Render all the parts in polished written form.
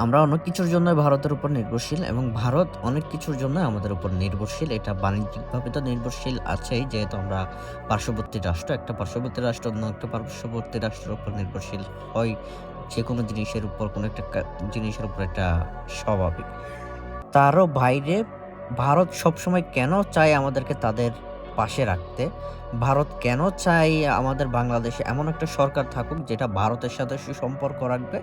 আমরা অনেক কিছুর জন্য ভারতের উপর নির্ভরশীল এবং ভারত অনেক কিছুর জন্য আমাদের উপর নির্ভরশীল। এটা বাণিজ্যিকভাবে তো নির্ভরশীল আছেই, যেহেতু আমরা পার্শ্ববর্তী রাষ্ট্র। একটা পার্শ্ববর্তী রাষ্ট্র অন্য একটা পার্শ্ববর্তী রাষ্ট্রের উপর নির্ভরশীল হয় যেকোনো জিনিসের উপর, কোনো একটা জিনিসের উপর, এটা স্বাভাবিক। তারও বাইরে ভারত সবসময় কেন চায় আমাদেরকে তাদের পাশে রাখতে? ভারত কেন চায় আমাদের বাংলাদেশে এমন একটা সরকার থাকুক যেটা ভারতের সাথে সুসম্পর্ক রাখবে,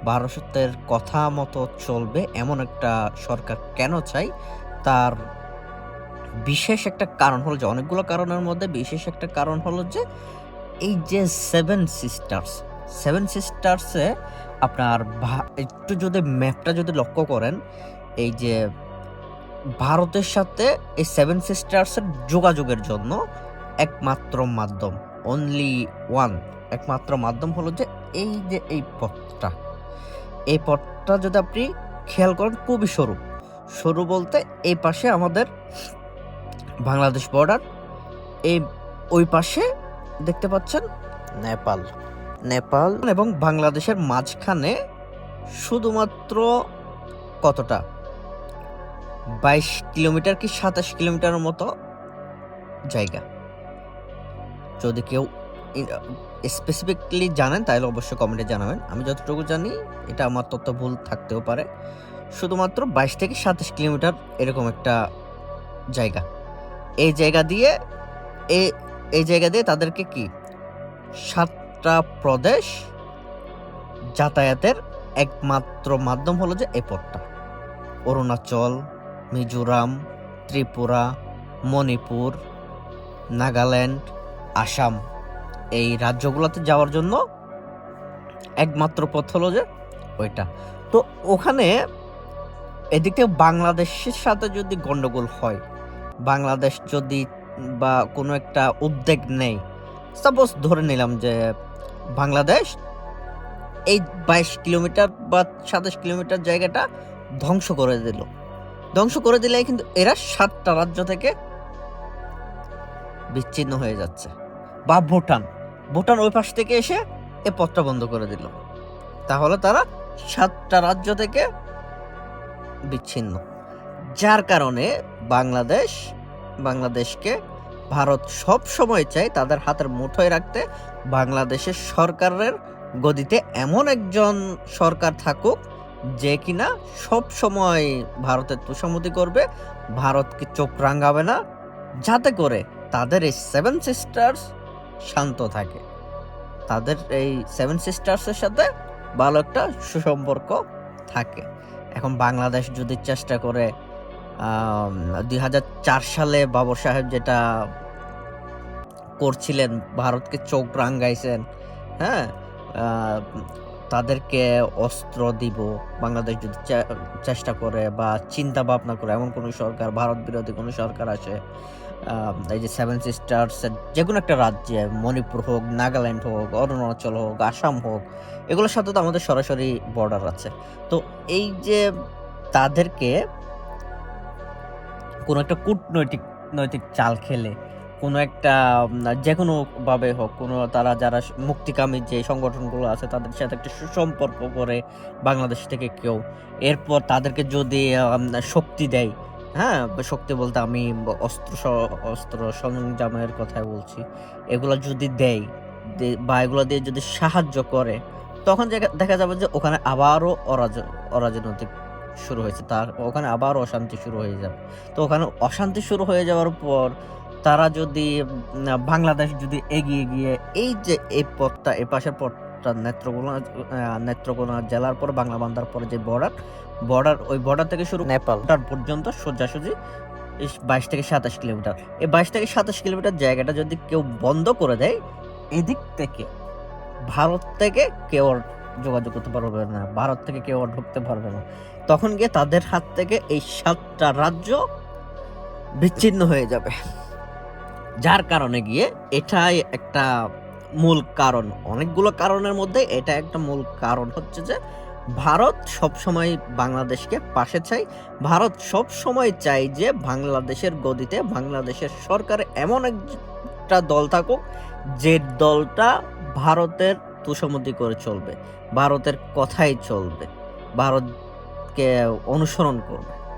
ভারতের কথা মতো চলবে, এমন একটা সরকার কেন চায়? তার বিশেষ একটা কারণ হলো যে, অনেকগুলো কারণের মধ্যে বিশেষ একটা কারণ হলো যে, এই যে সেভেন সিস্টার্সে আপনার একটু যদি ম্যাপটা যদি লক্ষ্য করেন, এই যে ভারতের সাথে এই সেভেন সিস্টার্সের যোগাযোগের জন্য একমাত্র মাধ্যম, অনলি ওয়ান, একমাত্র মাধ্যম হলো যে এই যে এই পথটা যদি আপনি খেয়াল করেন, খুবই সরু। সরু বলতে এই পাশে আমাদের বাংলাদেশ বর্ডার, এই ওই পাশে দেখতে পাচ্ছেন নেপাল। নেপাল এবং বাংলাদেশের মাঝখানে শুধুমাত্র কতটা, 22 কিলোমিটার কি 27 কিলোমিটারের মতো জায়গা। যদি কেউ স্পেসিফিকলি জানেন তাহলে অবশ্যই কমেন্টে জানাবেন। আমি যতটুকু জানি, এটা আমার তথ্য ভুল থাকতেও পারে, শুধুমাত্র 22 থেকে 27 কিলোমিটার এরকম একটা জায়গা। এই জায়গা দিয়ে এই জায়গা দিয়ে তাদেরকে কি 7টা প্রদেশ যাতায়াতের একমাত্র মাধ্যম হলো যে এই পথটা। অরুণাচল, মিজোরাম, ত্রিপুরা, মণিপুর, নাগাল্যান্ড, আসাম, এই রাজ্যগুলোতে যাওয়ার জন্য একমাত্র পথ হলো যে ওইটা। তো ওখানে এদিক থেকে বাংলাদেশের সাথে যদি গন্ডগোল হয়, বাংলাদেশ যদি বা কোনো একটা উদ্যোগ নেয়, সাপোজ ধরে নিলাম যে বাংলাদেশ এই 22 কিলোমিটার বা 27 কিলোমিটার জায়গাটা ধ্বংস করে দিল, ধ্বংস করে দিলে কিন্তু এরা 7টা রাজ্য থেকে বিচ্ছিন্ন হয়ে যাচ্ছে। বা ভুটান ওই পাশ থেকে এসে এ পথটা বন্ধ করে দিল, তাহলে তারা 7টা রাজ্য থেকে বিচ্ছিন্ন। যার কারণে বাংলাদেশকে ভারত সব সময় চায় তাদের হাতের মুঠোয় রাখতে। বাংলাদেশের সরকারের গদিতে এমন একজন সরকার থাকুক যে কিনা সব সময় ভারতের তোষামোদী করবে, ভারতকে চোখ রাঙাবে না, যাতে করে তাদের এই সেভেন সিস্টার্স শান্ত থাকে, তাদের এই সেভেন সিস্টার্সের সাথে ভালো একটা সুসম্পর্ক থাকে। এখন বাংলাদেশ যদি চেষ্টা করে 2004 সালে বাবর সাহেব যেটা করছিলেন, ভারতকে চোখ রাঙাইছেন, হ্যাঁ, তাদেরকে অস্ত্র দিব, বাংলাদেশ যদি চেষ্টা করে বা চিন্তা ভাবনা করে এমন কোনো সরকার, ভারত বিরোধী কোনো সরকার আসে, এই যে সেভেন সিস্টার্স যে কোনো একটা রাজ্যে, মণিপুর হোক, নাগাল্যান্ড হোক, অরুণাচল হোক, আসাম হোক, এগুলোর সাথে তো আমাদের সরাসরি বর্ডার আছে। তো এই যে তাদেরকে কোনো একটা নৈতিক চাল খেলে, কোনো একটা যে কোনোভাবে হোক, কোনো তারা যারা মুক্তিকামী যে সংগঠনগুলো আছে তাদের সাথে একটা সুসম্পর্ক করে বাংলাদেশ থেকে কেউ, এরপর তাদেরকে যদি শক্তি দেয়, হ্যাঁ, শক্তি বলতে আমি অস্ত্র সরঞ্জামের কথাই বলছি, এগুলো যদি দেয় বা এগুলো দিয়ে যদি সাহায্য করে, তখন দেখা যাবে যে ওখানে আবারও অরাজনৈতিক শুরু হয়েছে, তার ওখানে আবার অশান্তি শুরু হয়ে যাবে। তো ওখানে অশান্তি শুরু হয়ে যাওয়ার পর তারা যদি বাংলাদেশ যদি এগিয়ে গিয়ে এই যে এই পথটা, এই পাশের পথটা নেত্রকোনা জেলার পর বাংলাবান্ধার পরে যে বর্ডার ওই বর্ডার থেকে শুরু নেপাল পর্যন্ত সোজাসুজি 22 থেকে 27 কিলোমিটার, এই 22 থেকে 27 কিলোমিটার জায়গাটা যদি কেউ বন্ধ করে দেয়, এদিক থেকে ভারত থেকে কেউ যোগাযোগ করতে পারবে না, ভারত থেকে কেউ ঢুকতে পারবে না, তখন গিয়ে তাদের হাত থেকে এই 7টা রাজ্য বিচ্ছিন্ন হয়ে যাবে। যার কারণে গিয়ে এটাই একটা মূল কারণ, অনেকগুলো কারণের মধ্যে এটা একটা মূল কারণ হচ্ছে যে ভারত সবসময় বাংলাদেশকে পাশে চায়। ভারত সব সময় চায় যে বাংলাদেশের গদিতে বাংলাদেশের সরকারে এমন একটা দল থাকুক যে দলটা ভারতের তোষামোদী করে চলবে, ভারতের কথাই চলবে, ভারত অনুসরণ করবে।